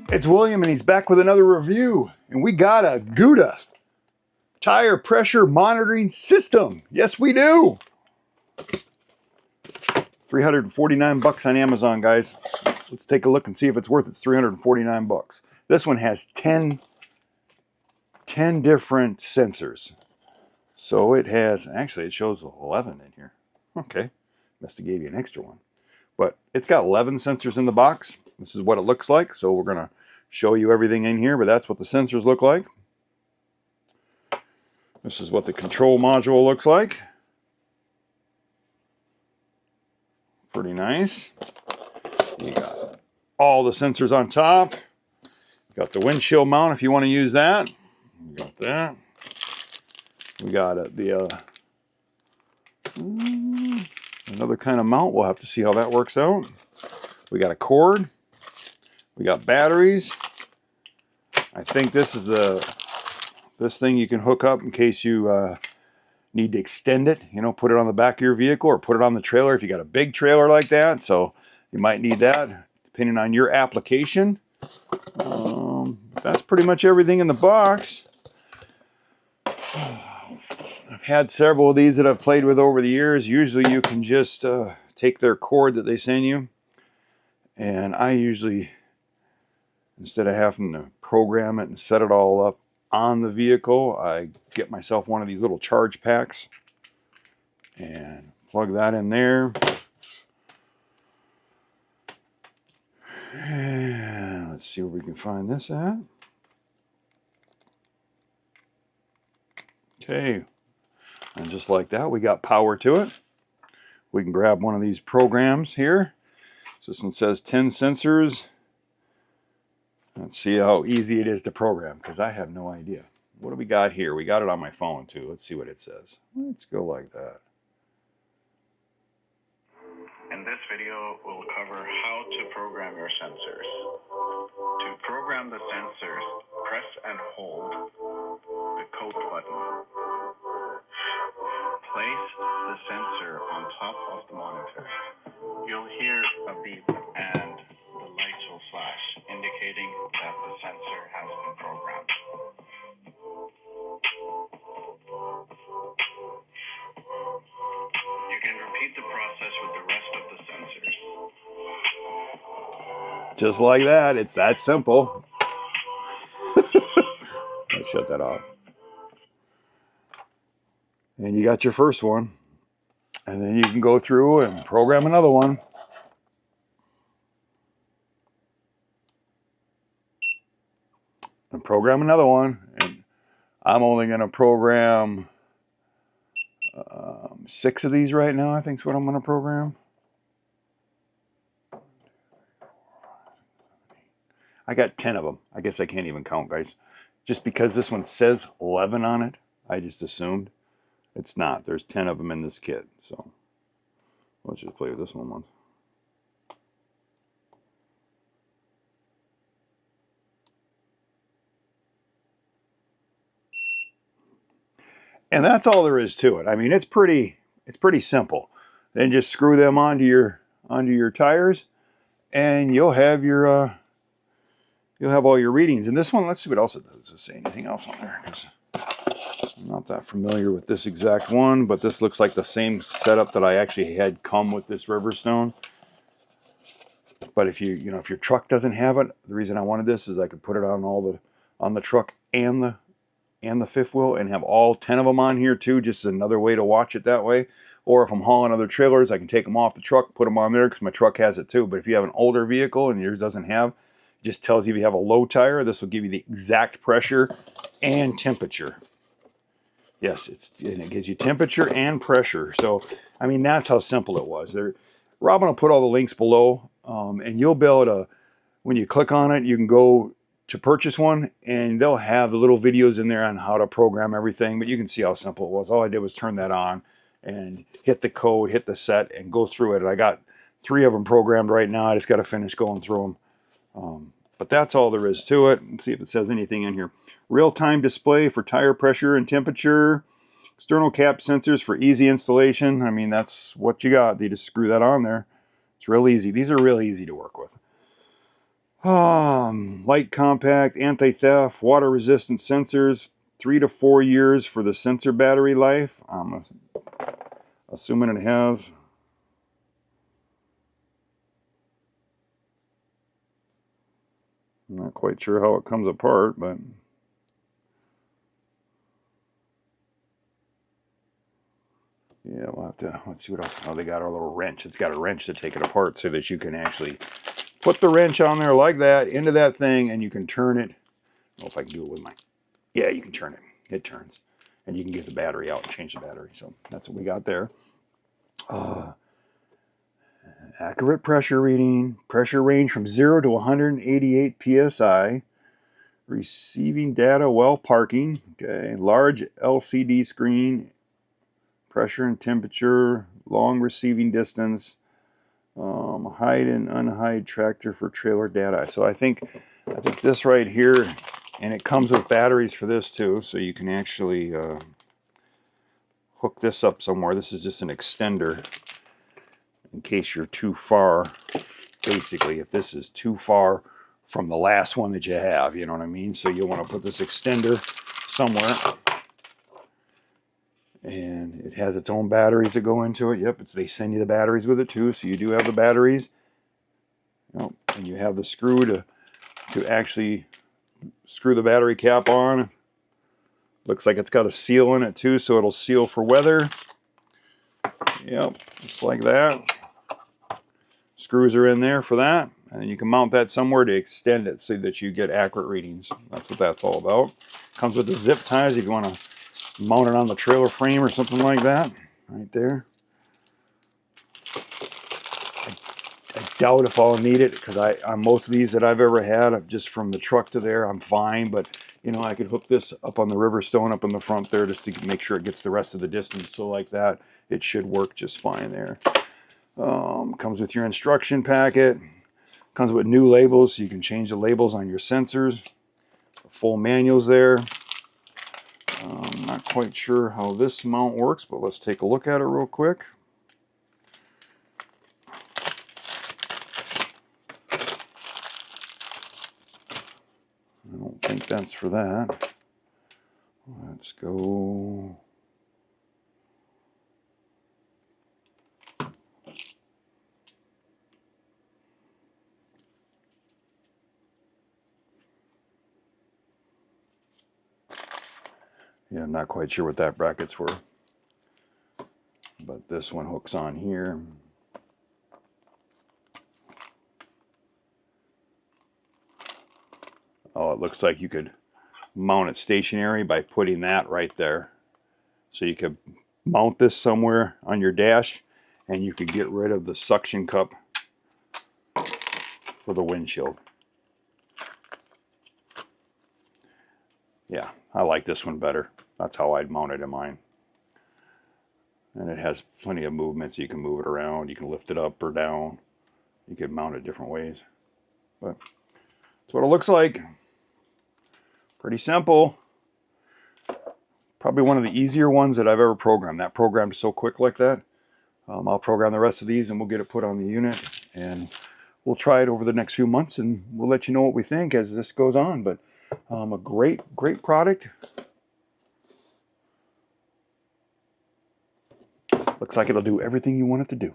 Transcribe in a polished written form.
It's William and he's back with another review. And we got a Guda tire pressure monitoring system. Yes, we do. 349 bucks on Amazon, guys. Let's take a look and see if it's worth its 349 bucks. This one has 10 different sensors. So it has, actually it shows 11 in here. Okay, must have gave you an extra one. But it's got 11 sensors in the box. This is what it looks like. So we're gonna show you everything in here, but that's what the sensors look like. This is what the control module looks like. Pretty nice. You got all the sensors on top. Got the windshield mount if you want to use that. You got that. We got another kind of mount. We'll have to see how that works out. We got a cord. We got batteries. I think this is this thing you can hook up in case you need to extend it. You know, put it on the back of your vehicle or put it on the trailer if you got a big trailer like that. So you might need that depending on your application. That's pretty much everything in the box. I've had several of these that I've played with over the years. Usually you can just take their cord that they send you. And I usually, instead of having to program it and set it all up on the vehicle, I get myself one of these little charge packs and plug that in there. And let's see where we can find this at. Okay, and just like that, we got power to it. We can grab one of these programs here. So this one says 10 sensors. Let's see how easy it is to program, because I have no idea. What do we got here? We got it on my phone too. Let's see what it says. Let's go like that. In this video, we'll cover how to program your sensors. To program the sensors, press and hold the code button. Place the sensor on top of the monitor. You'll hear a beep and the lights will flash, indicating that the sensor has been programmed. You can repeat the process with the rest of the sensors. Just like that. It's that simple. Let's shut that off. And you got your first one. And then you can go through and program another one. And program another one. And I'm only going to program 6 of these right now, I think is what I'm going to program. I got 10 of them. I guess I can't even count, guys. Just because this one says 11 on it, I just assumed. It's not. There's 10 of them in this kit. So let's just play with this one once. And that's all there is to it. I mean, it's pretty simple. Then just screw them onto your tires, and you'll have your you'll have all your readings. And this one, let's see what else it does. Does it say anything else on there? Because I'm not that familiar with this exact one, but this looks like the same setup that I actually had come with this Riverstone. But if if your truck doesn't have it, the reason I wanted this is I could put it on the truck and the fifth wheel and have all 10 of them on here too, just another way to watch it that way. Or if I'm hauling other trailers, I can take them off the truck, put them on there because my truck has it too. But if you have an older vehicle and yours doesn't have, it just tells you if you have a low tire, this will give you the exact pressure and temperature. Yes, and it gives you temperature and pressure. So, I mean, that's how simple it was. Robin will put all the links below, and you'll be able to, when you click on it, you can go to purchase one, and they'll have the little videos in there on how to program everything. But you can see how simple it was. All I did was turn that on and hit the code, hit the set, and go through it. I got 3 of them programmed right now. I just got to finish going through them. But that's all there is to it. Let's see if it says anything in here. Real-time display for tire pressure and temperature. External cap sensors for easy installation. I mean, that's what you got. You just screw that on there. It's real easy. These are real easy to work with. Light, compact, anti-theft, water-resistant sensors. 3 to 4 years for the sensor battery life. I'm assuming it has. I'm not quite sure how it comes apart, but yeah, we'll have to, let's see what else. Oh, they got a little wrench. It's got a wrench to take it apart so that you can actually put the wrench on there like that into that thing, and you can turn it. I don't know if I can do it with my, yeah, you can turn it. It turns. And you can get the battery out and change the battery. So that's what we got there. Accurate pressure reading. Pressure range from 0 to 188 psi. Receiving data while parking. Okay. Large LCD screen. Pressure and temperature. Long receiving distance. Hide and unhide tractor for trailer data. So I think this right here, and it comes with batteries for this too, so you can actually hook this up somewhere. This is just an extender in case you're too far. Basically, if this is too far from the last one that you have, you know what I mean? So you want to put this extender somewhere. And it has its own batteries that go into it. Yep, they send you the batteries with it too, so you do have the batteries. Yep. And you have the screw to actually screw the battery cap on. Looks like it's got a seal in it too, so it'll seal for weather. Yep, just like that. Screws are in there for that, and you can mount that somewhere to extend it so that you get accurate readings. That's what that's all about. Comes with the zip ties if you want to mount it on the trailer frame or something like that. Right there. I doubt if I'll need it, because on most of these that I've ever had, just from the truck to there, I'm fine. But you know, I could hook this up on the Riverstone up in the front there just to make sure it gets the rest of the distance. So like that, it should work just fine there. Comes with your instruction packet. Comes with new labels, so you can change the labels on your sensors. Full manuals there. Not quite sure how this mount works, but let's take a look at it real quick. I don't think that's for that. Let's go. Yeah, I'm not quite sure what that bracket's for. But this one hooks on here. Oh, it looks like you could mount it stationary by putting that right there. So you could mount this somewhere on your dash, and you could get rid of the suction cup for the windshield. Yeah, I like this one better. That's how I'd mount it in mine. And it has plenty of movement, so you can move it around. You can lift it up or down. You can mount it different ways. But that's what it looks like. Pretty simple. Probably one of the easier ones that I've ever programmed. That programmed so quick like that. I'll program the rest of these and we'll get it put on the unit. And we'll try it over the next few months, and we'll let you know what we think as this goes on. But a great product. Looks like it'll do everything you want it to do.